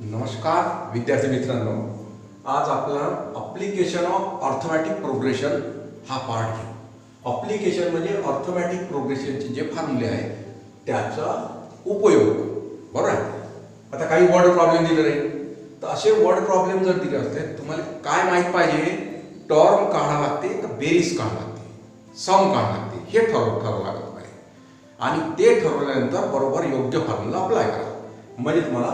नमस्कार विद्यार्थी मित्रांनो, आज आपण अप्लिकेशन ऑफ अर्थमॅटिक प्रोग्रेशन हा पार्ट घेऊ. अप्लिकेशन म्हणजे अर्थमॅटिक प्रोग्रेशनचे जे फॉर्म्युले आहेत त्याचा उपयोग. बरोबर आहे. आता काही वर्ड प्रॉब्लेम दिले नाही तर असे वर्ड प्रॉब्लेम जर दिले असते तुम्हाला काय माहीत पाहिजे, टर्म काढा लागते का बेरीज काढा लागते, सम काढा लागते हे ठरवावं लागत पाहिजे. आणि ते ठरवल्यानंतर बरोबर योग्य फॉर्म्युला अप्लाय करा म्हणजे तुम्हाला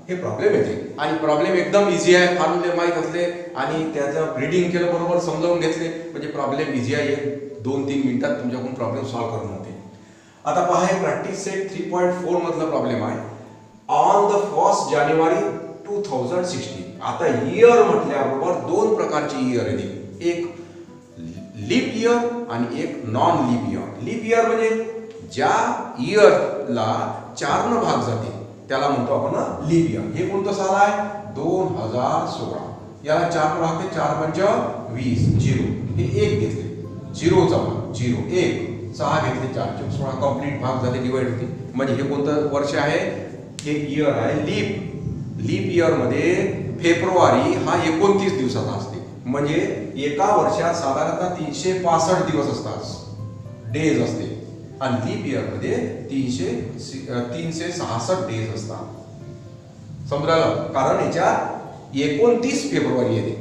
हे प्रॉब्लेम येते. आणि प्रॉब्लेम एकदम इझी आहे, फॉर्म्युले माहीत असले आणि त्याचं रीडिंग केलं बरोबर समजावून घेतले म्हणजे प्रॉब्लेम इझी आहे. 2-3 मिनिटात तुमच्याकडून प्रॉब्लेम सॉल्व्ह करून होते. आता पहा, हे प्रॅक्टिस सेट 3.4 मधला प्रॉब्लेम आहे. ऑन द 1 जानेवारी 2016. आता इयर म्हटल्याबरोबर दोन प्रकारची इयर येते, एक लीप इयर आणि एक non leap year. Leap year म्हणजे ज्या इयरला 4 न भाग जाते त्याला म्हणतो आपण लीप इयर. हे कोणतं साल आहे? 2016. याला 4 भाग ते 4 पंच 20, 0 हे 1 घेतले, 0 चा भाग 0 1, 6 घेतले 4 चे 16 कंप्लीट भाग झाले, डिवाइड होते. म्हणजे हे कोणतं वर्ष आहे? हे इयर आहे लीप. लीप इयर मध्ये फेब्रुवारी हा 29 दिवसाचा असते. म्हणजे एका वर्षात साधारणतः 365 दिवस असतात, डेज असते. आणि लीप इयर मध्ये 366 डेज असतात. समजलं? कारण याच्यात 29 फेब्रुवारी येते.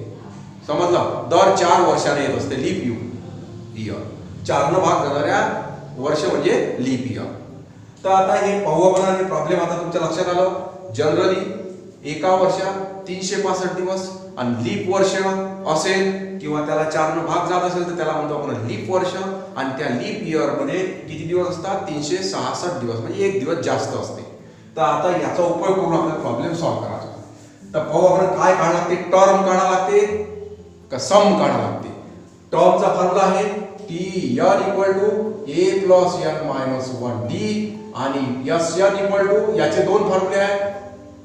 समजलं? दर 4 वर्षाने येत असते लीप इयर. 4 न भाग जाणाऱ्या वर्ष म्हणजे लीप इयर. तर आता हे पाहू आपण प्रॉब्लेम. आता तुमच्या लक्षात आलं, जनरली एका वर्षात 365 दिवस आणि लीप वर्ष असेल किंवा त्याला 4 न भाग जात असेल तर त्याला म्हणतो आपण लीप वर्ष. आणि त्या लीप इयर मध्ये किती दिवस असतात? 366 दिवस, म्हणजे 1 दिवस जास्त असते. तर आता याचा उपयोग करून आपल्याला प्रॉब्लेम सॉल्व्ह करायचा. तर पाहू आपण काय काढा लागते, टर्म काढा लागते का सम काढा लागते. टर्मचा फॉर्म्युला आहे TN = A + N - 1D आणि SN = याचे दोन फॉर्म्युले आहेत,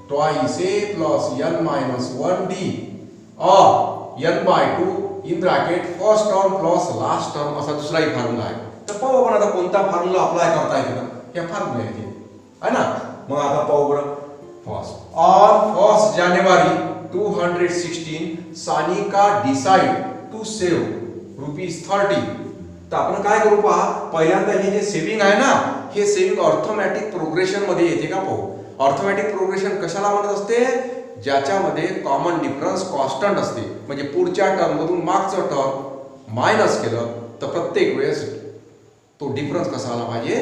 twice A + N - 1D or N/2 in bracket first term plus last term असा दुसराही फॉर्म्युला आहे. तर पाहू आपण आता कोणता फॉर्म्युला अप्लाय करता येतो. हे फॉर्म्युला आहे ना. मग आता पाहू बरं. फर्स्ट, ऑन 1 जानेवारी 2016 सानिका डिसाइड टू सेव्ह ₹30. तर आपण काय करू पहा, पहिल्यांदा हे जे सेव्हिंग आहे ना, हे सेव्हिंग अर्थमॅटिक प्रोग्रेशन मध्ये येते का पाहू. अर्थमॅटिक प्रोग्रेशन कशाला म्हणत असते? ज्याच्यामध्ये कॉमन डिफरन्स कॉन्स्टंट असते. म्हणजे पुढच्या टर्म मधून मागचं टर्म मायनस केलं तर प्रत्येक वेळेस तो डिफरन्स कसा आला पाहिजे?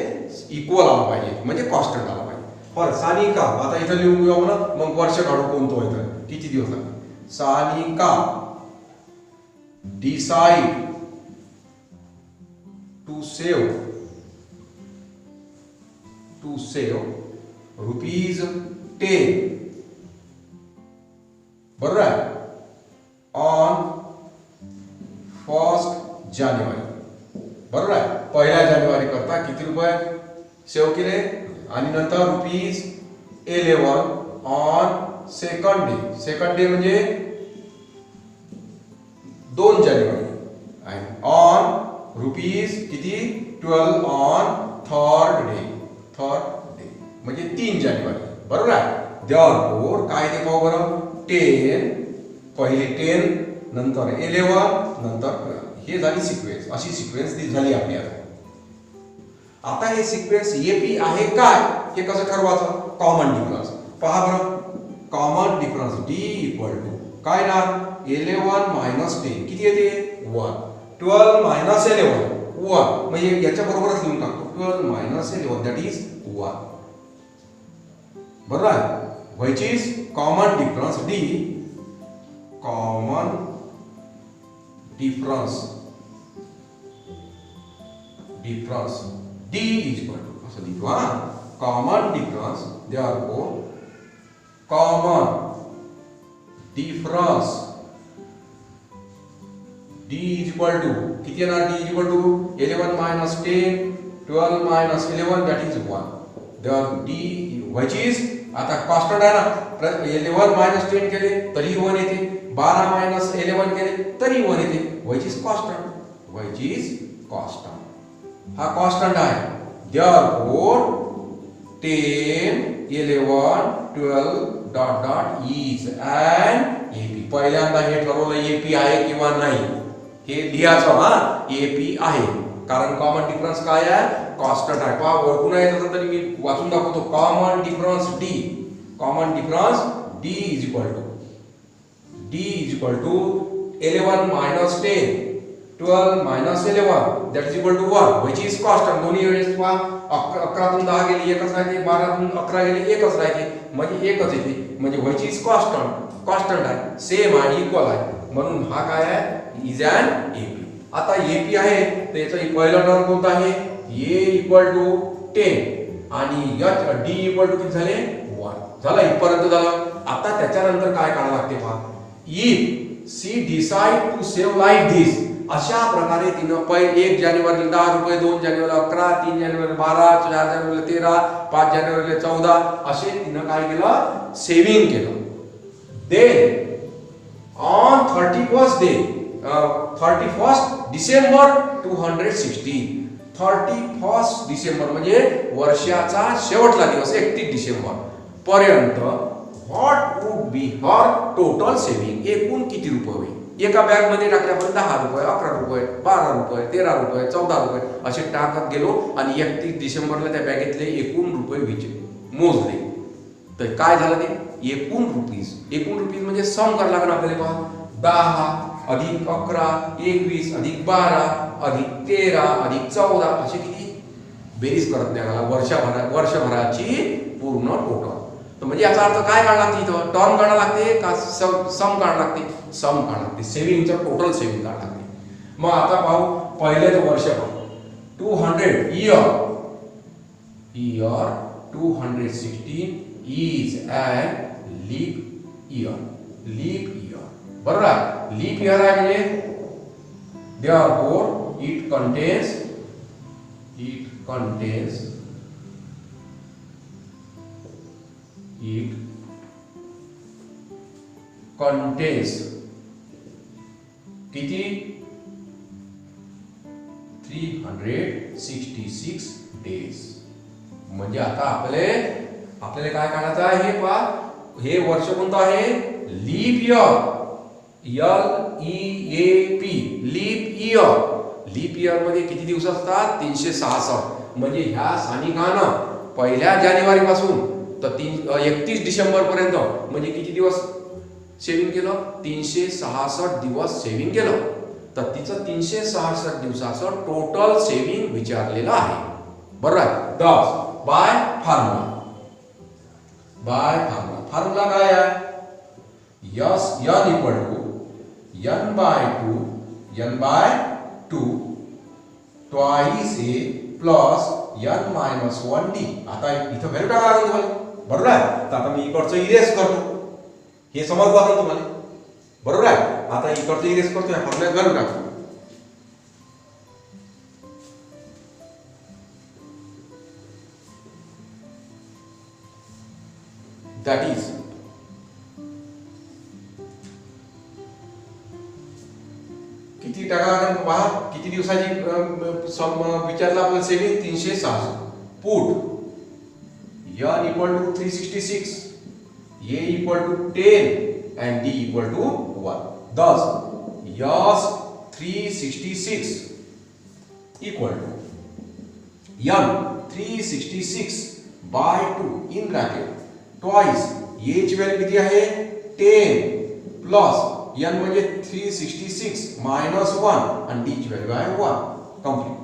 इक्वल आला पाहिजे, म्हणजे कॉन्स्टंट आला पाहिजे. फॉर सानिका, आता इथं लिहून घेऊ ना, मग वर्ष काढू कोणतं होतं, किती दिवस लागले. Sanika decide to save ₹10. बरोबर आहे. ऑन 1 जानेवारी. बरोबर आहे. 1 जानेवारी करता किती रुपये सेव्ह केले. आणि नंतर ₹11 on second day. Second day म्हणजे 2 जानेवारी. आणि ऑन किती 12 ऑन थर्ड डे म्हणजे 3 जानेवारी. बरोबर आहे. देअरफॉर काय ते पाहू बरं. 10 पहिले 10 नंतर 11 नंतर 12 हे झाली सिक्वेन्स. अशी सिक्वेन्स ती झाली आपली. आता हे सिक्वेन्स एपी आहे काय हे कसं ठरवायचं? कॉमन डिफरन्स पहा बरं. कॉमन डिफरन्स D = काय ना 11 - 10 किती येते? 1. 12 - 11 1, म्हणजे याच्या बरोबरच लिहून टाकतो. 12 - 11 दॅट इज 1. बरोबर आहे. which is common difference D. Common difference D is equal to असं लिहितो हा. common difference, therefore common difference D is equal to किती येणार? D is equal to 11 - 10 12 - 11 that is 1. Therefore D which is आता constant आहे ना. 11 - 10 केले तरी 1 येते, 12 - 11 केले तरी 1 येते. which is constant. हा कॉन्स्टंट आहे. therefore 10, 11, 12 dot dot is and AP. पहिल्यांदा हे ठरवलं एपी आहे किंवा नाही हे लिहायचं. हा एपी आहे कारण कॉमन डिफरन्स काय आहे, कॉन्स्टंट आहे. पहा ओळखून येत असेल तरी मी वाचून दाखवतो. Common difference d, common difference d is equal to 11 minus 10, 12 minus 11 that is equal to 1 which is constant. दोन्ही वेळेस पहा 11 10 गेली एकच राहते, 12 11 गेली एकच राहते, म्हणजे एकच येते, म्हणजे which is constant आहे, सेम आहे, इक्वल आहे. म्हणून हा काय आहे, इज अँड एपी. आता एपी आहे तर याचं पहिलं टर्म कोणतं आहे, ए इक्वल टू 10 आणि एच डी इक्वल टू किती झाले 1 झालं. इथपर्यंत झालं. आता त्याच्यानंतर काय काढावं लागते पहा, if she decide to save like this. अशा प्रकारे तिनं 1 जानेवारीला 10 रुपये, 2 जानेवारीला 11, 3 जानेवारीला 12, 4 जानेवारीला 13, 5 जानेवारीला 14 असे तिनं काय केलं, सेव्हिंग केलं. देन ऑन 31 डिसेंबर 216, 31 डिसेंबर म्हणजे वर्षाचा शेवटला दिवस 31 डिसेंबर पर्यंत what would be her total saving. एकूण किती रुपये होईल. एका बॅग मध्ये टाकल्यापर्यंत 10 रुपये, 11 रुपये, 12 रुपये, 13 रुपये, 14 रुपये असे टाकत गेलो आणि 31 डिसेंबरला त्या बॅगेतले एकूण रुपये मोजले. तर काय झालं ते, एकूण रुपीज म्हणजे सम करायला लागणार आपल्याला. पहा 10 अधिक 11 21 अधिक 12 अधिक 13 अधिक 14 असे किती बेरीज करत नाही वर्षभराची पूर्ण टोटल. तर म्हणजे याचा अर्थ काय काढायला लागते, इथं टर्म काढायला लागते का सम काढायला लागते, सम काढायला लागते. सेव्हिंगचं टोटल सेव्हिंग काढायला लागते. मग आता पाहू पहिले तर वर्ष पाहू. 200 year 216 is and leap year. बरोबर आहे, लीप इयर आहे म्हणजे therefore it contains किती 366 डेज. म्हणजे आता आपल्याला काय काढायचं आहे हे पहा. हे वर्ष कोणतं आहे, leap year, LEAP leap year मध्ये किती दिवस असतात, 366. म्हणजे ह्या सानिकानं 1 जानेवारी पासून तर 31 डिसेंबर पर्यंत म्हणजे किती दिवस सेव्हिंग केलं, 366 दिवस सेव्हिंग केलं. तर तिचं 366 दिवसाचं टोटल सेव्हिंग विचारलेलं आहे. बरोबर आहे. दस बाय फॉर्म्युला काय आहे, n equal to n by 2 twice a plus n minus 1d. आता इथं व्हॅल्यू टाका लागेल तुम्हाला. बरोबर आहे. तर आता मी इकडचं इरेज करतो, हे समजलं असेल तुम्हाला. बरोबर आहे. आता इकडचं इरेज करतो, या फॉर्म्युल्यात व्हॅल्यू टाकतो. दॅट इज किती टाका लागेल पहा. किती दिवसाची विचारला आपल्याला saving, 366. Put n equal to 366, a equal to 10 and d equal to 1. thus yes 366 equal to n 366 by 2 in bracket twice a ची व्हॅल्यू किती आहे 10 प्लस n म्हणजे 366 मायनस 1 आणि d ची व्हॅल्यू आहे 1. कंप्लीट.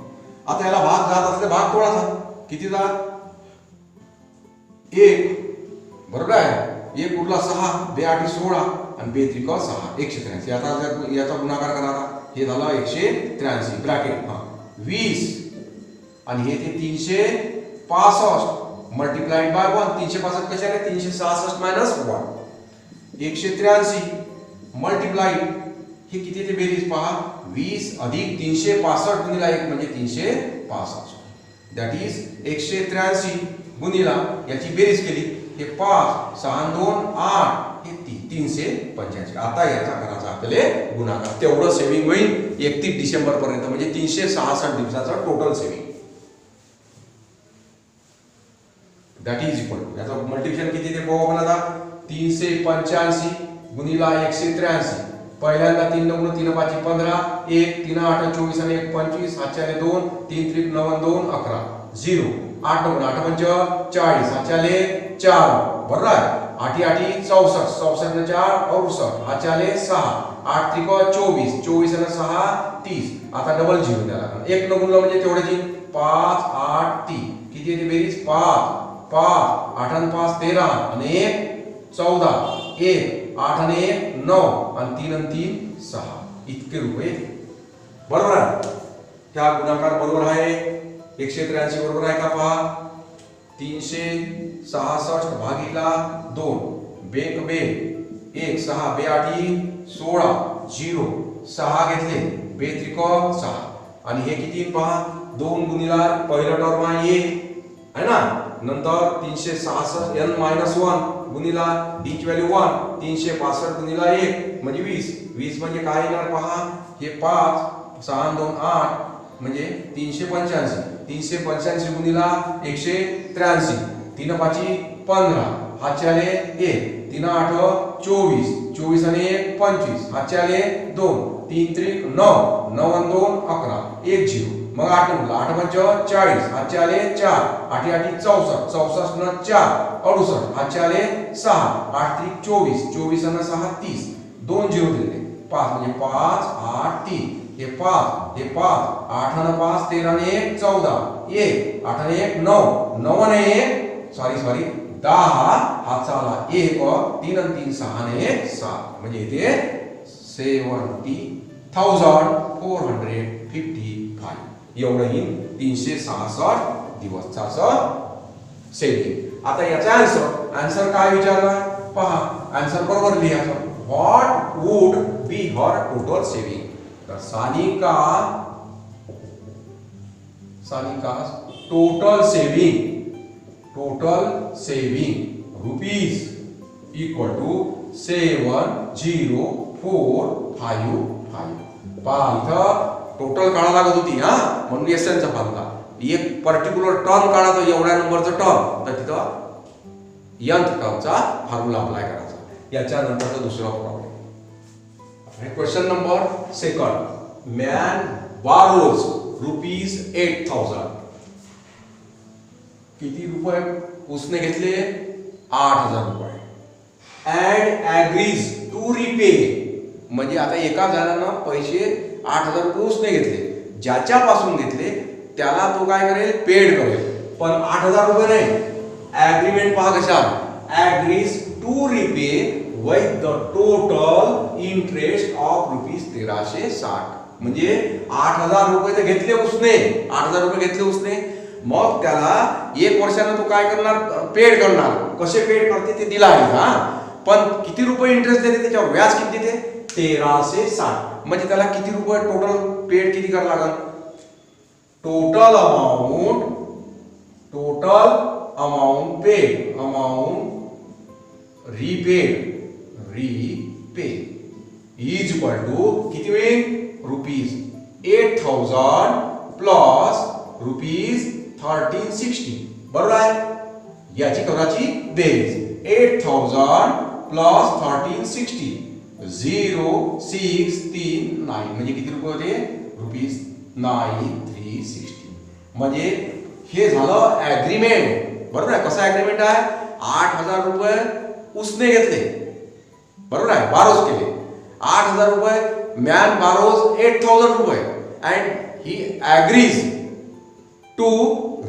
आता याला भाग जात असले भाग थोडासा किती जा 1. बरोबर आहे. 1 उरला 6, 2 8 16 आणि 2 3 6 183. आता याचा गुणाकार करा. आता हे झालं 183 ब्रॅकेट 20 आणि हे ते 365 मल्टिप्लाइड बाय 1. 365 कशाने 366 मायनस 1 183 मल्टिप्लाइड हे किती ते बेरीज पहा 20 अधिक 365 गुणिला 1 म्हणजे 365. दॅट इज 183 गुणिला याची बेरीज केली हे 5 6 2 8 हे 385. आता याचा करायचा आपल्याला गुणाकार. तेवढं सेव्हिंग होईल 31 डिसेंबर पर्यंत म्हणजे 366 दिवसाचा total saving. That is equal to, याचं मल्टिप्लिकेशन किती ते पाहू आपण आता. 385 गुणिला 183. पहिल्यांदा 3 9 3 5 15, 1 3 8 24 आणि 1 25, 7 2 3 3 9 2 11 0. 8 9 8 5 40, 7 4 बरोबर आहे. 8 8 64, 64 ने 4 68, 8 6, 8 3 24, 24 आणि 6 30. आता डबल झिरो द्यायला लागणार. 1 9 गुणला म्हणजे तेवढे जी 5 8 3 किती येते बेरीज 5 5 8 आणि 5 13 आणि 1 14, 1 8 आणि 1 9 आणि 3 आणि 3 6 इतके रुपये. बरोबर आहे. ह्या गुणाकार बरोबर आहे. 183 बरोबर आहे का पहा. 366 भागिला 2 बेक बे 1 6 बे 8 16 0 6 घेतले बे त्रिक 6 आणि हे किती पहा 2 गुणिला पहिला टर्म आहे है ना. नंतर 366 n - 1 गुणिला d ची व्हॅल्यू 1 365 गुणिला 1 म्हणजे 20. 20 म्हणजे काय येणार पहा. हे 5 6 2 8 म्हणजे 385. 385 गुणिला 183. 3 5 15, हातचे आले 1 3 8 24, 24 आणि 1 25, हातचे आले 2 3 3 9 9 आणि 2 11 1 0. मग 8 गुणला 8 5 40, हातचे आले 4 8 8 64, 64 न 4 68, हातचे आले 6 8 3 24, 24 आणि 6 30. 2 0 दिले 5 म्हणजे 5 8 3. हे 5 हे 5 8 आणि 5 13 आणि 1 14 1 8 आणि 1 9 9 आणि 1 सॉरी 10 हातचा आला 1 3 आणि 3 6 आणि 1 7 म्हणजे इथे 70,455 एवढं ही 366 दिवसाचं सेविंग. आता याचा आन्सर काय विचारला पहा. आन्सर बरोबर लिहायचं. What would be her total saving. तर Sanika total saving rupees equal to 70,455. पहा इथं टोटल काढा लागत होती हा म्हणून एसएनचा फार्म्युला. एक पर्टिक्युलर टर्म काढायचा एवढ्या नंबरचं टर्म तर तिथं nth टर्मचा फॉर्म्युला अप्लाय करायचा. याच्या नंतरचा दुसरा problem. Question number 2. Man borrows ₹8,000. किती रुपये उसने घेतले 8,000 रुपये. अँड ॲग्रीज टू रिपे म्हणजे आता एका जणानं पैसे 8,000 रुपये उसने घेतले. ज्याच्यापासून घेतले त्याला तो काय करेल पेड करेल. पण 8,000 रुपये नाही. ॲग्रीमेंट पहा कशा agrees to repay with the total interest of ₹1360. म्हणजे 8,000 रुपये तर घेतले उसने 8,000 रुपये घेतले उसने. मग त्याला 1 वर्षानं तो काय करणार पेड करणार. कसे पेड करते ते दिला आहे हा. पण किती रुपये इंटरेस्ट देते त्याच्यावर व्याज किती देते 1360. म्हणजे त्याला किती रुपये टोटल पेड किती करावं लागेल. Total amount paid repaid is equal to किती होईल ₹8,000 प्लस ₹1360. बरोबर आहे. याची कराची बेरीज 8,000 प्लस 1360 0639 म्हणजे किती रुपये होते ₹9360. म्हणजे हे झालं ॲग्रीमेंट. बरोबर आहे. कसं ॲग्रीमेंट आहे 8,000 रुपये उसने घेतले. बरोबर आहे. बारोज केले 8,000 रुपये. मॅन बारोज 8,000 रुपये and he agrees to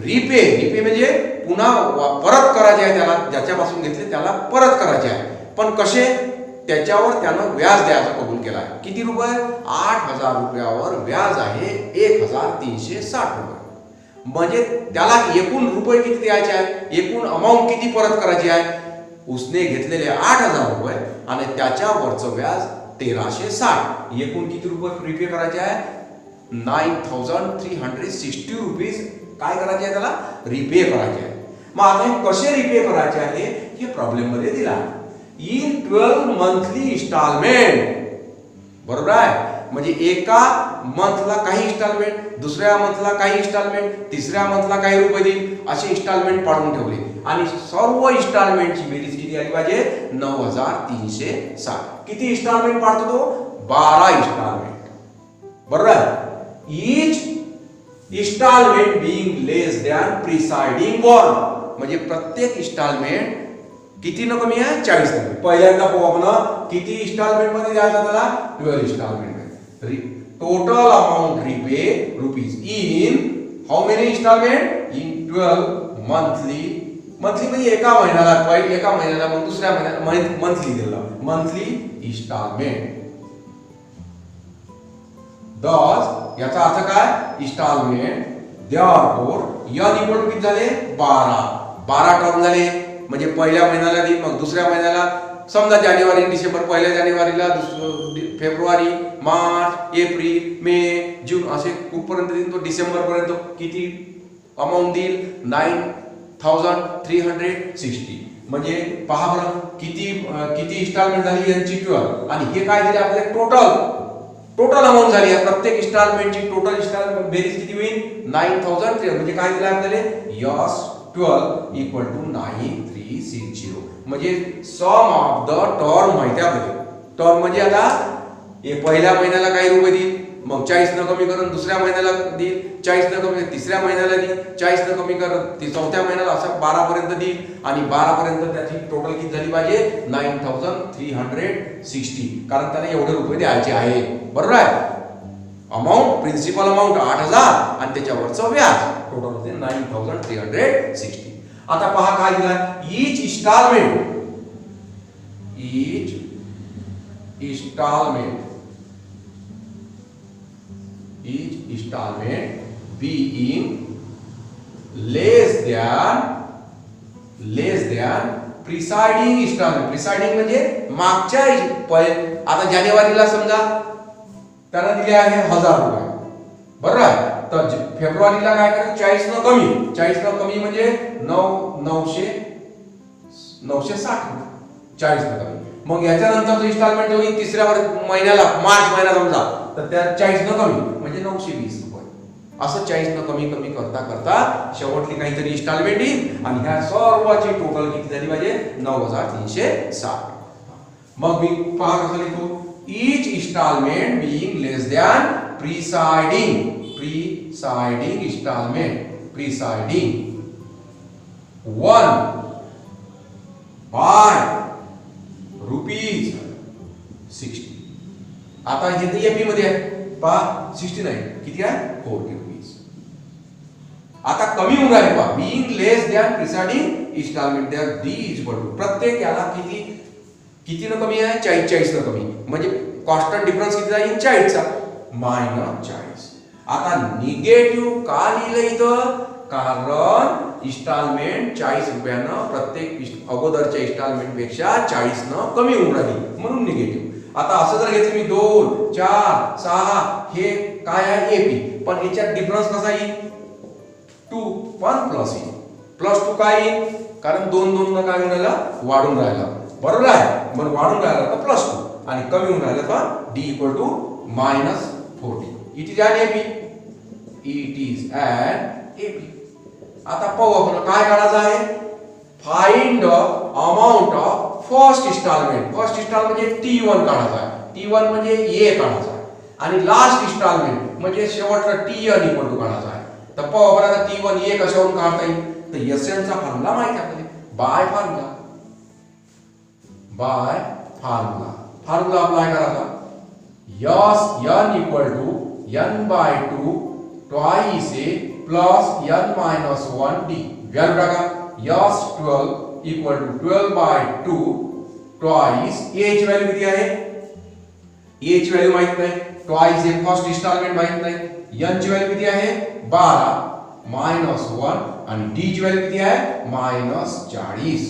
repay म्हणजे पुन्हा परत करायचे आहे त्याला. ज्याच्यापासून घेतले त्याला परत करायचे आहे. पण कसे त्याच्यावर त्यानं व्याज द्यायचा कबूल केला आहे. किती रुपये 8,000 रुपयावर व्याज आहे 1,360 रुपये. म्हणजे त्याला एकूण रुपये किती द्यायचे आहेत एकूण अमाऊंट किती परत करायची आहे. उसने घेतलेले 8,000 रुपये आणि त्याच्यावरचं व्याज 1360. एकूण किती रुपये रिपे करायचे आहे 9,360 रुपीज काय करायचे आहे त्याला रिपे करायचे आहे. मग आता हे कसे रिपे करायचे आहे हे प्रॉब्लेम मध्ये दिला आहे. In 12 monthly installment. बरोबर आहे. म्हणजे एका मंथला काही इन्स्टॉलमेंट, दुसऱ्या मंथला काही इन्स्टॉलमेंट, तिसऱ्या मंथला काही रुपये देईल असे इन्स्टॉलमेंट पाडून ठेवले आणि सर्व इन्स्टॉलमेंटची बेरीज किती आली पाहिजे 9360. किती इन्स्टॉलमेंट पाडतो तो 12 इन्स्टॉलमेंट. बरोबर आहे. Each installment being less than presiding bond, म्हणजे प्रत्येक इन्स्टॉलमेंट किती न कमी आहे 40 न. पहिल्यांदा पाहू आपण किती इन्स्टॉलमेंट मध्ये द्यायचा त्याला 12 इन्स्टॉलमेंट मध्ये. Total amount repay rupees in how many installment in 12 monthly. Monthly म्हणजे एका महिन्याला, पहिले एका महिन्याला, मग दुसऱ्या महिन्याला मंथली दिला, मंथली इन्स्टॉलमेंट. दस याचा अर्थ काय installment. Therefore n equal to किती झाले 12 टर्म झाले. म्हणजे पहिल्या महिन्याला देईल, मग दुसऱ्या महिन्याला, समजा जानेवारी डिसेंबर, पहिल्या जानेवारीला, फेब्रुवारी, मार्च, एप्रिल, मे, जून, असे कुठपर्यंत देईल तो डिसेंबर पर्यंत. किती अमाऊंट देईल 9360. म्हणजे पहा बरं किती इन्स्टॉलमेंट झाली यांची 12, आणि हे काय दिले आपल्याला टोटल अमाऊंट झाली आहे. प्रत्येक इन्स्टॉलमेंटची टोटल इन्स्टॉलमेंट बेरीज किती होईल 9300. म्हणजे काय दिलं आपल्याला यस 12 इक्वल टू 9360. म्हणजे सम ऑफ द टर्म माहिती आहे आपल्याला. टर्म म्हणजे आता हे पहिल्या महिन्याला काही रुपये देईल, मग 40 न कमी करून दुसऱ्या महिन्याला देईल, 40 न कमी तिसऱ्या महिन्याला देईल, 40 न कमी करून ती चौथ्या महिन्याला, असं 12 पर्यंत देईल. आणि 12 पर्यंत त्याची टोटल किती झाली पाहिजे 9360. कारण त्याला एवढे रुपये द्यायचे आहे. बरोबर आहे. अमाऊंट प्रिन्सिपल अमाऊंट 8000 आणि त्याच्यावरचं व्याज टोटल होते 9360. आता पहा काय दिला each installment being less than preceding installment. Preceding म्हणजे मागच्या, आता जानेवारीला समजा त्यांना दिले आहे 1000 रुपये. बरोबर आहे. तर फेब्रुवारीला काय करायचं 40 न कमी, 40 न कमी म्हणजे 960, 40 न कमी. मग याच्यानंतर इन्स्टॉलमेंट होईल तिसऱ्या महिन्याला, मार्च महिना समजा, तर त्या 40 न कमी म्हणजे 920 रुपये. असं 40 न कमी करता शेवटली काहीतरी इन्स्टॉलमेंट येईल, आणि ह्या सर्वाची टोटल किती झाली पाहिजे 9360. मग मी पहा कसं लिहितो each installment being less than preceding installment, preceding 1 by rupees 60. आता हे तर एपी मध्ये आहे पहा 69 किती आहे 40 रुपीज. आता कमी होऊन राहिले पहा being less than preceding instalment द्या डी इज इक्वल टू प्रत्येक याला किती न कमी आहे 40 न कमी, म्हणजे कॉन्स्टंट डिफरन्स किती जाईल 40 चा -40. आता निगेटिव्ह का लिहिलं इथं, कारण इन्स्टॉलमेंट 40 रुपयानं प्रत्येक अगोदरच्या इन्स्टॉलमेंट पेक्षा 40 न कमी होऊन राहिली म्हणून निगेटिव्ह. आता असं जर घेतलं मी 2 4 6 हे काय आहे एपी, पण याच्यात डिफरन्स कसा येईल 2 पण प्लस येईल. +2 काय येईल, कारण 2 न काय होऊन राहिला वाढून राहिला. बरोबर आहे. मग वाढून राहिला तर +2 आणि कमी होऊन राहिला तर d equal to -40. It is an AP, it is an AP. आता पाहू आपण काय काढायचं आहे, find the amount of first installment. First installment म्हणजे T1 काढायचा आहे, T1 म्हणजे ए काढायचा आहे, आणि लास्ट इन्स्टॉलमेंट म्हणजे शेवटचा Tn इक्वल टू काढायचा आहे. तर पाहू आपण आता T1 ए कशावरून काढता येईल, तर एसएन चा फॉर्म्युला माहिती आहे आपल्याला, बाय फॉर्म्युला अप्लाय करायचा. S n equal to n/2 twice a plus n-1 d. Value टाका. S 12 equal to 12/2 twice a ची व्हॅल्यू किती आहे, ए ची व्हॅल्यू माहित नाही, ट्वाइस ए फर्स्ट इन्स्टॉलमेंट माहित नाही, n ची व्हॅल्यू किती आहे 12 -1 आणि डी ची व्हॅल्यू किती आहे -40.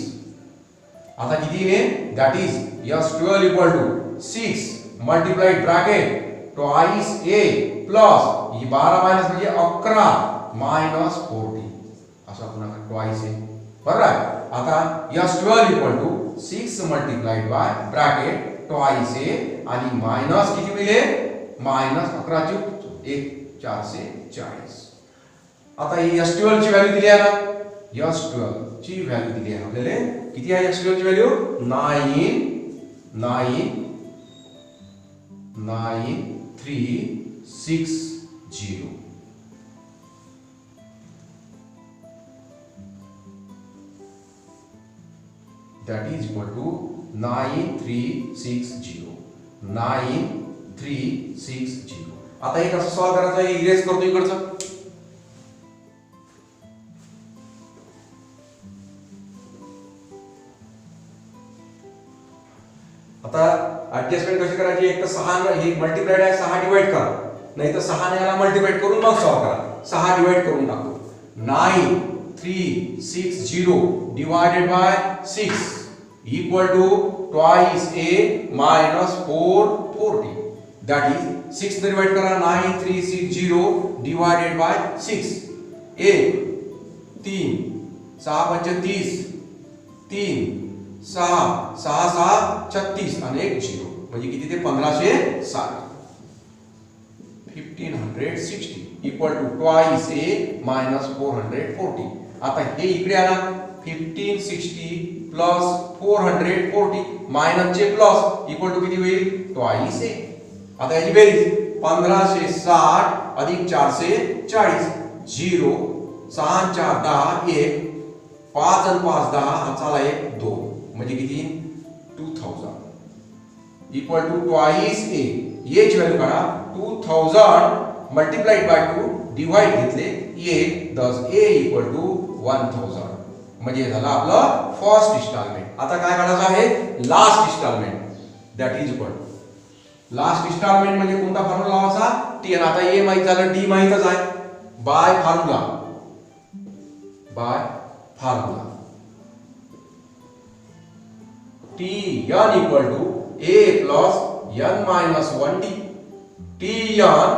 आता किती येईल, that is S 12 equal to 6 multiplied bracket twice a plus 12 minus म्हणजे 11 -40 असा पुन्हा ट्वाइस ए. बरोबर आहे. आता S 12 equal to 6 multiplied by bracket twice A आणि मायनस किती मिळेल -11 ची 1 440. आता ही यस 12 ची व्हॅल्यू दिली आहे ना, यस 12 ची व्हॅल्यू दिली आहे आपल्याला. किती आहे एक्स ची value? 9360. That is equal to 9360. 9360. आता हे कसं सॉल्व करायचं आहे? इरेज करतो इकडचं. आता ऍडजस्टमेंट कशी करायची? एक तर 6 हे मल्टिप्लाइड आहे, 6 डिवाइड करा, नाही तर 6 ने याला मल्टिप्लाइड करून मग सॉल्व करा. 6 डिवाइड करून टाकू. 9360 divided by 6 equal to twice a minus 440. That is 6 ने डिवाइड करा. 9360 divided by 6. 1 3 6 5 30 3 6 6 6 36 आणि एक 0 म्हणजे किती ते 1560. 1560 equal to twice a minus 440. आता हे इकडे आला. 1560 प्लस 440 मायनस चे प्लस इक्वल टू किती होईल? ट्वाइस ए. आता याची बेरीज 1560 अधिक 440 0 6 4 10 1 5 आणि 5 10 चला 1 2 म्हणजे किती? 2000 इक्वल टू ट्वाइस ए. याची व्हॅल्यू काढा. 2000 मल्टिप्लाइड बाय 2 डिवाइड घेतले 1 10 ए इक्वल टू 1000 म्हणजे झालं आपलं फर्स्ट इन्स्टॉलमेंट. आता काय काढायचं आहे? Last installment. That is equal last installment म्हणजे कोणता फॉर्म्युला लावायचा? टी. आणि आता ए माहित झालं, डी माहितच आहे. By formula T n equal to a plus n minus 1 T. T n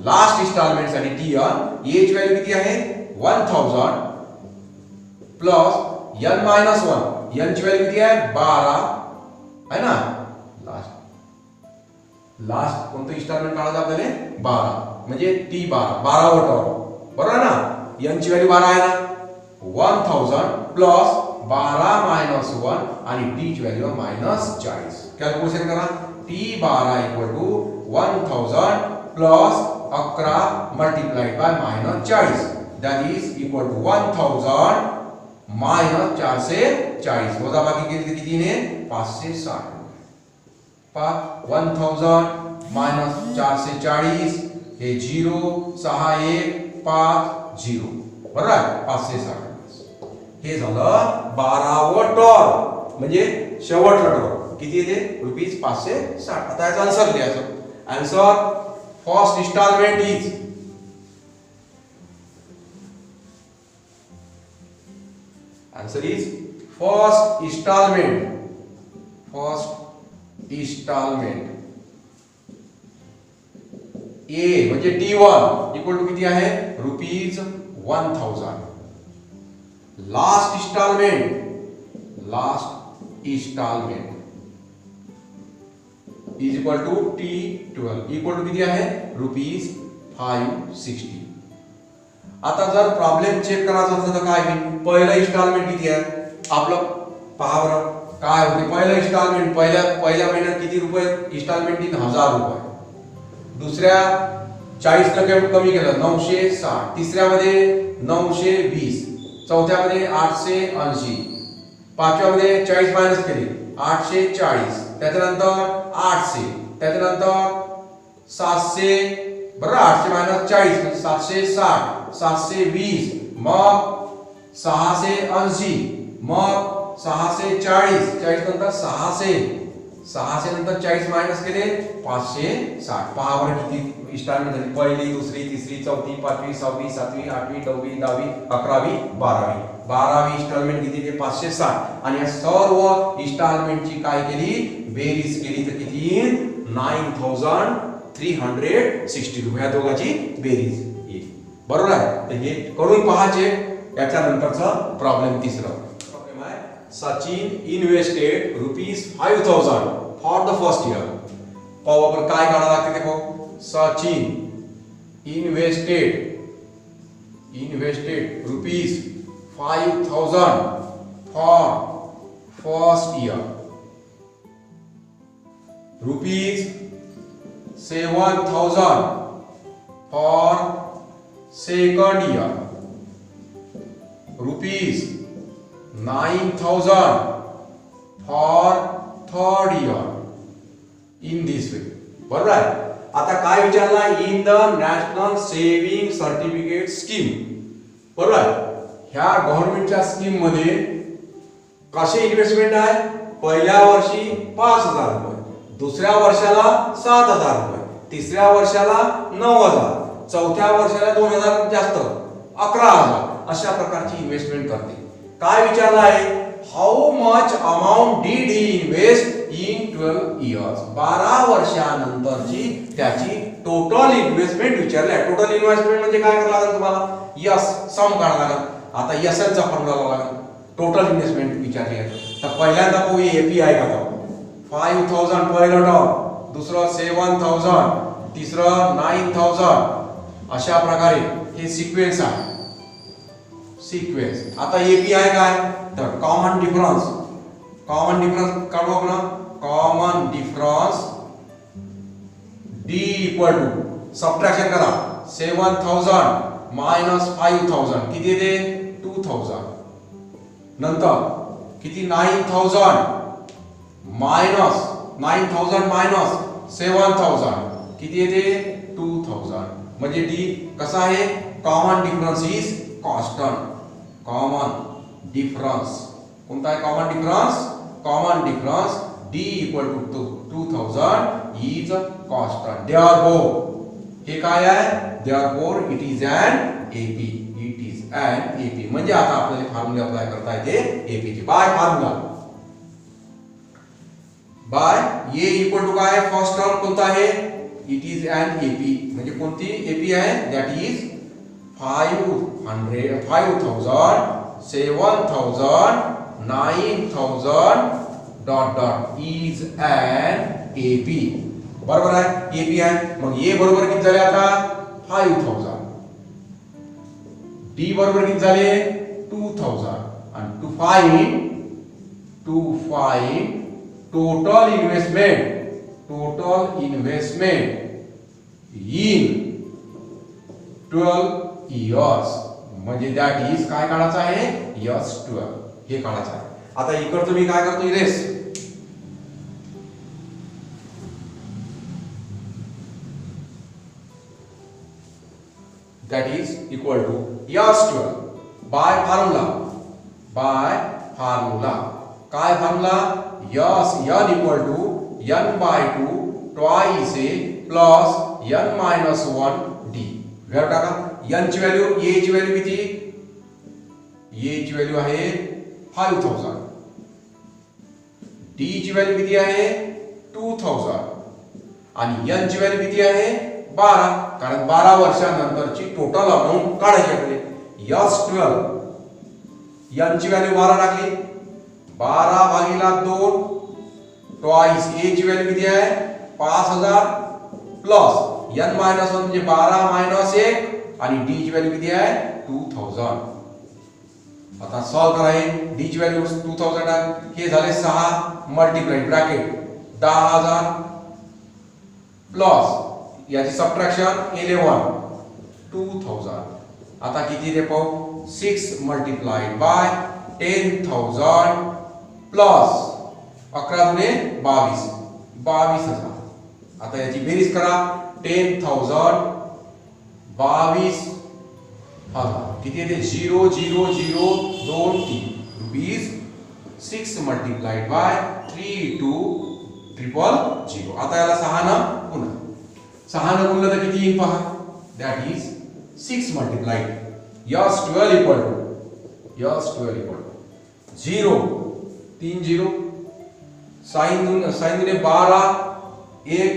last installment साठी टी एन एच व्हॅल्यू किती आहे? 1000 प्लस एन मायनस 1 एन ची व्हॅल्यू किती आहे? 12 आहे ना. लास्ट कोणतं इन्स्टॉलमेंट काढायचं आपल्याला? 12 म्हणजे टी 12 वर टॉप बरोबर आहे ना. एन ची व्हॅल्यू 12 आहे ना. 1000 प्लस 12 मायनस 1 आणि टी ची व्हॅल्यू मायनस 40. कॅल्क्युलेशन करा. T 12 equal to 1000 plus 11 multiplied by minus 40. That is equal to 1000 minus 440 वजा बाकी केली किती ने? 560. 1000 मायनस 440 हे 0 6 1 5 0 बरोबर आहे. 560 हे झालं 12व टॉर्क म्हणजे शेवटचा टॉर्क. किती येते? रुपीज 560. आता याचा आन्सर लिहायचं. Answer first installment is Answer is first installment. A म्हणजे T1 इक्वल टू किती आहे? Rupees 1000. Last installment is equal to T12 equal to किती आहे? रुपीज 560. आता जर प्रॉब्लेम चेक करायचा असेल तर काय होईल? पहिलं इन्स्टॉलमेंट किती आहे आपलं पहा बरं. काय होते? पहिलं इन्स्टॉलमेंट पहिल्या महिन्यात किती रुपये इन्स्टॉलमेंट? 1000 रुपये. दुसऱ्या 40% कमी केलं 960. तिसऱ्यामध्ये 920. चौथ्यामध्ये 880. पाचव्यामध्ये 40 मायनस केले 840. त्याच्यानंतर 800. त्याच्यानंतर 700 बरोबर. 800 मायनस 40 म्हणजे 760. 720 मग 680 मग 640. 40 नंतर 600 नंतर 40 मायनस केले 560. पहा बरं किती इन्स्टॉलमेंट झाली. पहिली दुसरी तिसरी चौथी पाचवी सहावी सातवी आठवी नववी 10वी 11वी 12वी इन्स्टॉलमेंट किती ते 560. आणि या सर्व इन्स्टॉलमेंटची काय केली? बेरीज केली तर किती? 9360 रुपये. या दोघांची बेरीज येईल बरोबर आहे. तर हे करून पहाचे. याच्या नंतरचा प्रॉब्लेम तिसरा प्रॉब्लेम आहे. Sachin invested rupees 5000 for the first year. पाहू आपण काय काढावं लागते ते पाहू. Sachin invested rupees 5000 for first year, rupees 7,000 for second year, rupees 9,000 for third year. In this way. बरोबर आहे. आता काय विचारला? In the national saving certificate scheme. बरोबर आहे. ह्या गव्हर्नमेंटच्या स्कीम मध्ये कसे इन्व्हेस्टमेंट आहे? पहिल्या वर्षी 5,000 रुपये, दुसऱ्या वर्षाला 7,000 रुपये, तिसऱ्या वर्षाला 9,000, चौथ्या वर्षाला 2,000 जास्त 11,000 अशा प्रकारची इन्व्हेस्टमेंट करते. काय विचारलं आहे? How much amount did he invest in 12 years. 12 वर्षानंतरची त्याची टोटल इन्व्हेस्टमेंट विचारली आहे. टोटल इन्व्हेस्टमेंट म्हणजे काय करावं लागेल तुम्हाला? यस सम काढावं लागेल. आता यसचा फॉर्म्युला लावावा लागेल. टोटल इन्व्हेस्टमेंट विचारली आहे. तर पहिल्यांदा पाहू एपीआय का तो 5,000 पहिलं टर्म, दुसरं 7,000, तिसरं 9,000 अशा प्रकारे हे सिक्वेन्स आहे. सिक्वेन्स. आता एपीआय काय? तर कॉमन डिफरन्स. कॉमन डिफरन्स काढू आपण. Common difference D equal to subtraction करा. 7,000 मायनस 5,000 किती येते? 2,000. नंतर किती? 9,000 मायनस 7,000 किती येते? 2,000. म्हणजे डी कसा आहे? Common difference is constant. Common difference कोणता आहे? Common difference. Common difference D equal to 2,000 is constant. Therefore हे काय आहे? Therefore it is an AP. It is an AP. म्हणजे आता आपल्याला फॉर्म्युला अप्लाय करता येते एपीची. By formula by A equal to काय? फर्स्ट टर्म कोणता आहे? It is an AP. म्हणजे कोणती एपी आहे? That is 5,000 7,000 9,000 dot dot is an AP. बरोबर आहे. एपी आहे. मग ए बरोबर किती झाले आता? 5,000. डी बरोबर किती झाले? 2,000. आणि to find total investment in 12 years म्हणजे दॅट इज काय काढायचं आहे? यस 12 हे काढायचं आहे. आता इकडचं मी काय करतो? Erase. that is equal to S 12 by formula. काय formula? S n equal to n by 2 twice a plus n minus 1 D. Value टाका. n ची व्हॅल्यू, a ची व्हॅल्यू किती? a ची व्हॅल्यू आहे 5,000. d ची व्हॅल्यू किती आहे? 2,000. आणि n ची व्हॅल्यू किती आहे? 12. कारण 12 वर्षानंतरची टोटल अमाउंट काढायची आपल्याला. यस 12 n ची व्हॅल्यू 12 टाकली. 12 भागिले 2 ट्वाइस a ची व्हॅल्यू किती आहे? 5,000 प्लस n मायनस 1 म्हणजे 12 मायनस 1 आणि d ची व्हॅल्यू किती आहे? 2,000. आता सॉल्व करा. हे d ची व्हॅल्यू 2,000 आहे. हे झाले 6 मल्टिप्लाय ब्रॅकेट 10,000 प्लस याची सबट्रॅक्शन 11 2,000. आता किती ते पाहू? 6 मल्टिप्लाइड बाय 10,000 प्लस 11 दुने 22,000. आता याची बेरीज करा. 10,000 22,000 किती येते? 0,0,023 रुपीज. 6 multiplied bye 32,000. आता याला 6 न पुन्हा 6 न गुणलं तर किती येईल पहा. That is 6 multiplied S 12 equal to 0 3 0 साइन दुने 12 1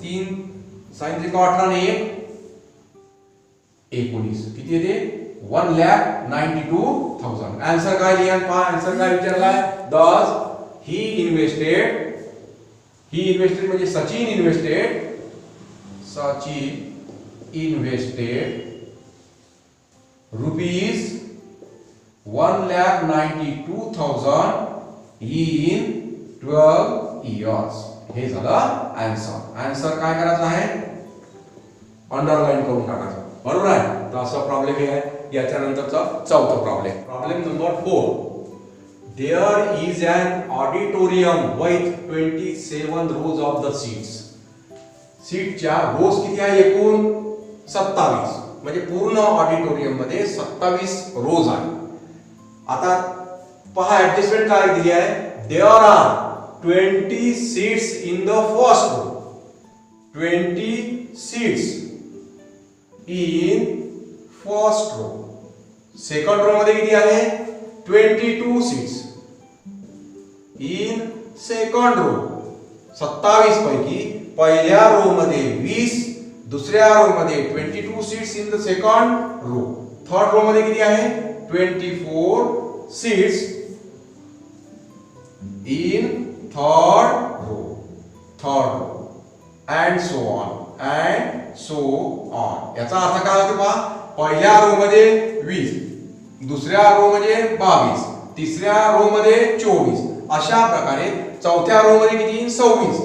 3 साइन 3 का 18 ने 19 किती येते? 1,92,000. आन्सर काय लिहा? पहा आन्सर काय विचारलाय? दस ही इन्व्हेस्टेड म्हणजे Sachin invested rupees 1,92,000 in 12 years. हे झालं आन्सर. आन्सर काय करायचं आहे? अंडरलाईन करून टाकायचं. बरोबर आहे. तर असा प्रॉब्लेम हे आहे. याच्यानंतरचा चौथा problem. Problem number 4. There is an auditorium with 27 rows of the seats. सीटच्या रोज किती आहे? एकूण 27. म्हणजे पूर्ण ऑडिटोरियम मध्ये 27 रोज आहे. आता पहा ऍडजस्टमेंट काय दिली आहे? There are 20 seats in the first row. 20 seats in first row. Second row मध्ये किती आहे? 22 seats in second row. 27 पैकी पहिल्या रो मध्ये 20, दुसऱ्या रो मध्ये 22 seats in the second row. Third row मध्ये किती आहे? 24 seats in third row. And so on. याचा अर्थ काय होतो पहा? पहिल्या रो मध्ये 20, दुसऱ्या रो मध्ये 22, तिसऱ्या रो मध्ये 24, अशा प्रकारे चौथ्या रो मध्ये किती? 26,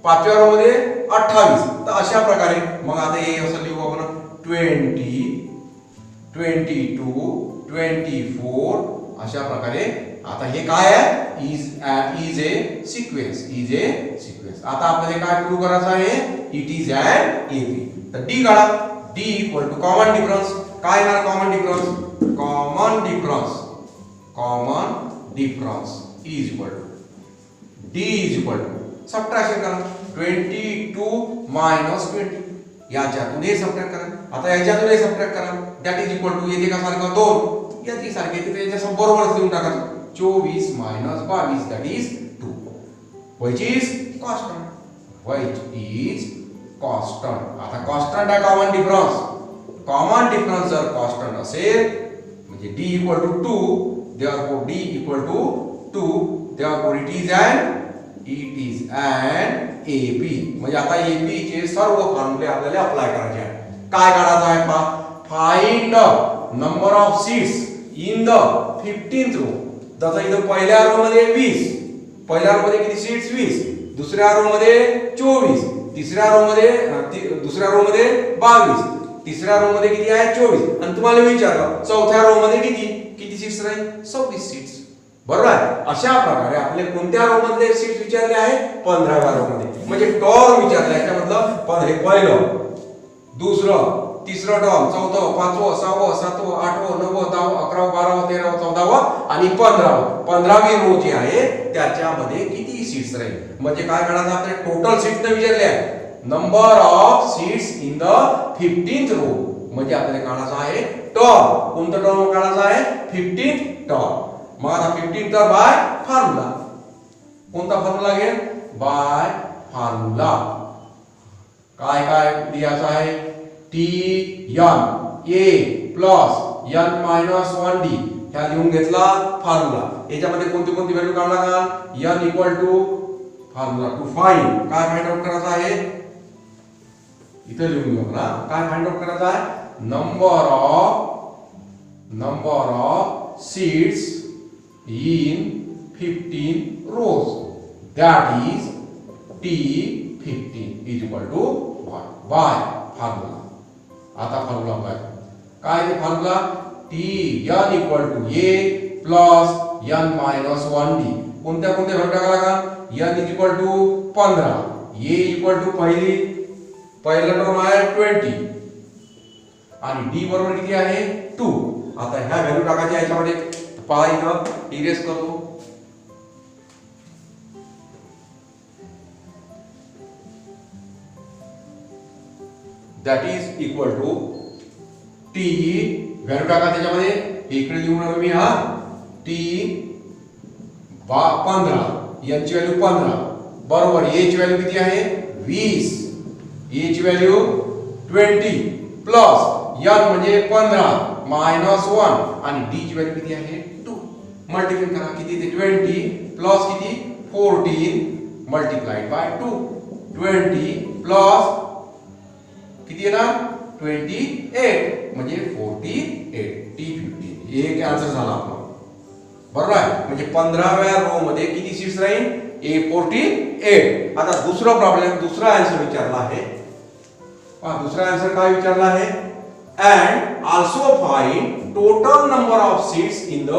पाचव्या रो मध्ये 28. तर अशा प्रकारे मग आता हे असं लिहू आपण 20, 22, 24 अशा प्रकारे. आता हे काय आहे? Is a sequence. आता आपल्याला काय प्रूव्ह करायचं आहे? It is an AP. तर डी काढा. D equal to common difference. काय येणार common difference? Common difference is equal to d is equal to subtraction करा. 22 मायनस 20. याच्यातून हे सबट्रॅक्ट करा. आता याच्यातून हे सबट्रॅक्ट करा. दॅट इज इक्वल टू येते का सारखं 2. याची सारखे तिथे याच्या बरोबरच लिहून टाकायचं. 24 minus 22 that is 2. Which is constant. आता कॉन्स्टंट आहे कॉमन डिफरन्स. कॉमन डिफरन्स जर कॉन्स्टंट असेल म्हणजे d equal to 2, therefore d equal to 2, therefore it is an AP. म्हणजे आता AP चे सर्व फॉर्म्युले आपल्याला अप्लाय करायचे आहेत. काय काढायचं आहे पहा? Find number of seats in the 15th row. जसं इथं पहिल्या रो मध्ये 20, पहिल्या रो मध्ये किती सीट्स? 20, दुसऱ्या रो मध्ये 24, दुसऱ्या रो मध्ये 22, तिसऱ्या रो मध्ये किती आहे? 24. आणि तुम्हाला विचारलं चौथ्या रो मध्ये किती सीट्स राहील? 26 सीट्स. बरोबर आहे. अशा प्रकारे आपले कोणत्या रो मधले सीट्स विचारले आहे? 15व्या रो मध्ये. म्हणजे टर्म विचारले याच्यामधलं हे पहिलं, दुसरं, तिसरं टर्म, चौथं, पाचवं, सहावं, सातवं, आठवं, 9वं, 10वं, 11वं, 12वं, 13वं, 14वं आणि 15वं. 15वी रो जी आहे त्याच्यामध्ये किती सीट्स राहील? म्हणजे काय करायचं? आपले टोटल सीट्स विचारले आहे. Number of seats in the 15th row. म्हणजे आपल्याला काढायचं आहे टर्म. कोणतं टर्म काढायचं आहे? 15th term. मग आता 15th तर बाय फॉर्म्युला. कोणता फॉर्म्युला लागेल? By formula. काय द्यायचं आहे? Tn a plus n minus 1d ह्या लिहून घेतला फॉर्म्युला. याच्यामध्ये कोणती व्हॅल्यू काढणार का? n equal to formula to find. काय फाइंड आउट करायचं आहे? इथे लिहून घेऊ ना. काय फाइंड आउट करायचं आहे? Number of seats in 15 rows. That is T15 is equal to 1 by formula. आता फॉर्म्युला काय ते formula? Tn equal to a plus n minus 1d. कोणत्या व्हॅल्यू टाकायला का? n is equal to 15, a equal to पहिला term आहे 20 आणि d बरोबर किती आहे? 2. आता ह्या व्हॅल्यू टाकायच्या याच्यामध्ये. पहा इथं इरेज करतो. That is equal to t value टाका त्याच्यामध्ये. इकडे लिहून मी हा t 15, n ची व्हॅल्यू 15 बरोबर. a ची व्हॅल्यू किती आहे? 20, a ची व्हॅल्यू 20 प्लस n म्हणजे 15 मायनस 1 आणि d ची व्हॅल्यू किती आहे? 2. मल्टिप्लाय करा. किती ते 20 प्लस किती? 14 मल्टिप्लाइड बाय 2. 20 प्लस किती येणार? 28 म्हणजे 48. T15 एक आन्सर झाला आपला. बरोबर आहे. म्हणजे 15व्या रो मध्ये किती सीट्स राहील? A48. आता दुसरा आन्सर विचारला आहे. दुसरा आन्सर काय विचारला आहे? And also find total number of seats in the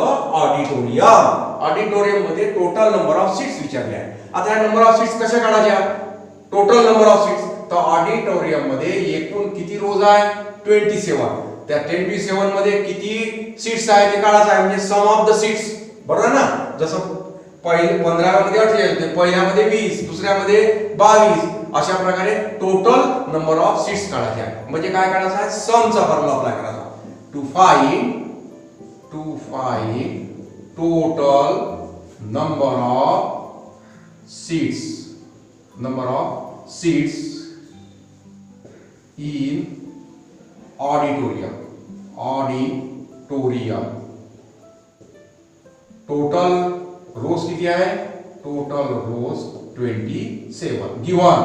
auditorium. Auditorium मध्ये टोटल नंबर ऑफ सीट्स विचारले आहे. आता या नंबर ऑफ सीट्स कशा काढायच्या? Total number of seats. तर ऑडिटोरियम मध्ये एकूण किती रोज आहे? 27. त्या 27 मध्ये किती सीट्स आहे ते काढायचं आहे. म्हणजे सम ऑफ द सीट्स. बरोबर ना? जसं पहिले 15 मध्ये 48, पहिल्यामध्ये 20, दुसऱ्यामध्ये 22, अशा प्रकारे टोटल नंबर ऑफ सीट्स काढायचे आहे. म्हणजे काय काढायचं आहे? समचा फॉर्म्युला अप्लाय करायचा. To find total number of seats in auditorium. Total rows किती आहे? टोटल रोज 27. गिवन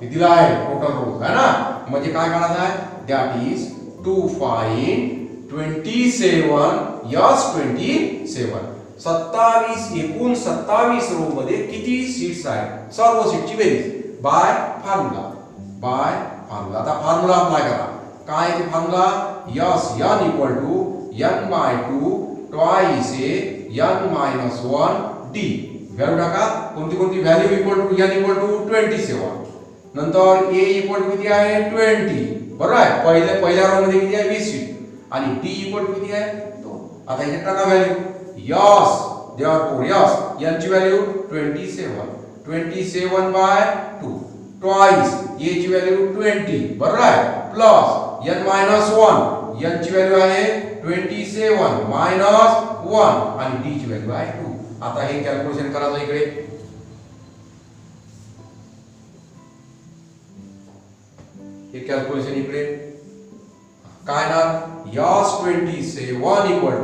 दिला आहे टोटल रोज आहे ना. म्हणजे काय काढायचं आहे? That is to find 27 S 27. 27 एकूण 27 रो मध्ये किती सीट्स आहेत? सर्व सीटची बेरीज बाय फॉर्म्युला. आता फॉर्म्युला अप्लाय करा. काय ते formula? S n equal to n/2 twice n-1 d. Value टाका. कोणती value equal to n equal to 27. नंतर a इक्वल टू किती आहे? 20. बरोबर आहे. पहिल्या रो मध्ये किती आहे? 20 सीट. आणि d इक्वल टू किती आहे? 2. आता इथे टाका value. Yes therefore yes n ची व्हॅल्यू 27. 27/2 ट्वाइस a ची व्हॅल्यू 20. बरोबर आहे. प्लस n-1 n ची व्हॅल्यू आहे 27 -1 आणि d ची व्हॅल्यू आहे 2. आता हे कॅल्क्युलेशन करायचं इकडे. हे कॅल्क्युलेशन इकडे काय ना? यस 27 इक्वल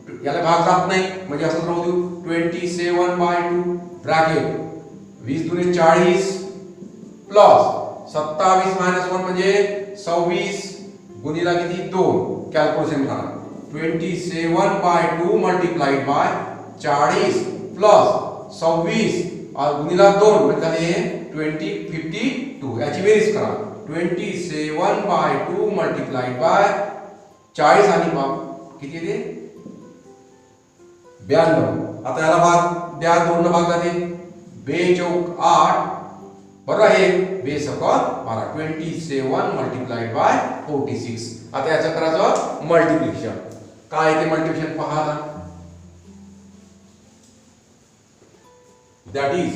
टू याला भाग जात नाही म्हणजे असंच राहू देऊ. 27/2 ब्रॅकेट 20 दुने 40 प्लस 27 -1 म्हणजे 26 गुणिला किती? 2. कॅल्क्युलेशन करा. 27/2 मल्टिप्लाइड बाय 40 प्लस 26 गुणिला 2 म्हणजे 52. याची बेरीज करा. 27/2 मल्टिप्लाइड बाय 40 आणि किती येते? 92. आता याला भाग द्या. 2 न भाग जाते. 2 चौक 8. बरोबर आहे. 2 सकल 12. 27 मल्टिप्लाइड बाय 46. आता याचं करायचं मल्टिप्लिकेशन. काय ते मल्टिप्लिकेशन पहा. That is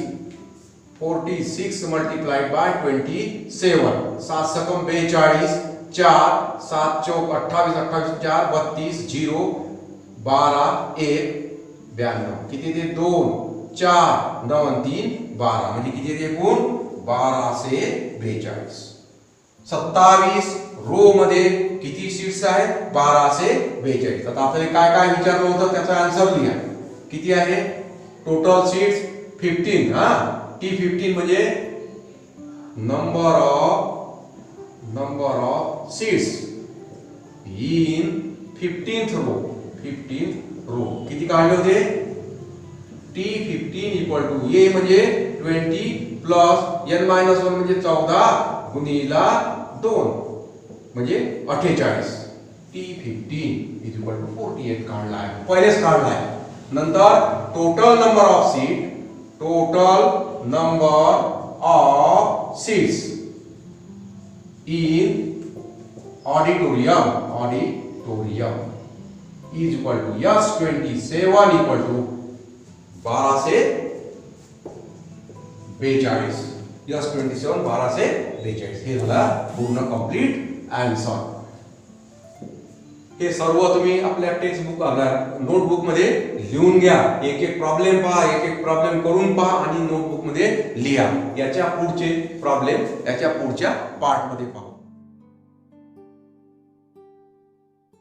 46 multiplied by 27. 7 सकम 42. 4 7 चौक 28. 28 4 32 0 12 1 92. किती ते? 2 4 9 3 12. म्हणजे किती ते? एकूण 1242. 27 रो मध्ये किती सीट्स आहेत? 1242. आता आपल्याला काय काय विचारलं होतं त्याचा आन्सर लिहा. किती आहे? Total seats 15. T15 म्हणजे number of seats in 15th row. किती काढले होते? T15 इक्वल टू A म्हणजे 20 प्लस n-1 म्हणजे 14 गुणिला 2 म्हणजे 48. T15 इज इक्वल टू 48 काढला आहे. पहिलेच काढला आहे. नंतर total number of seats in auditorium is equal to S 27 equal to 1242. S 27 1242. हे झाला पूर्ण कंप्लीट आन्सर. हे सर्व तुम्ही आपल्या टेक्स्ट बुक नोटबुक मध्ये लिहून घ्या. एक प्रॉब्लेम पहा. एक प्रॉब्लेम करून पहा आणि नोटबुक मध्ये लिहा. याच्या पुढचे प्रॉब्लेम याच्या पुढच्या पार्ट मध्ये पहा.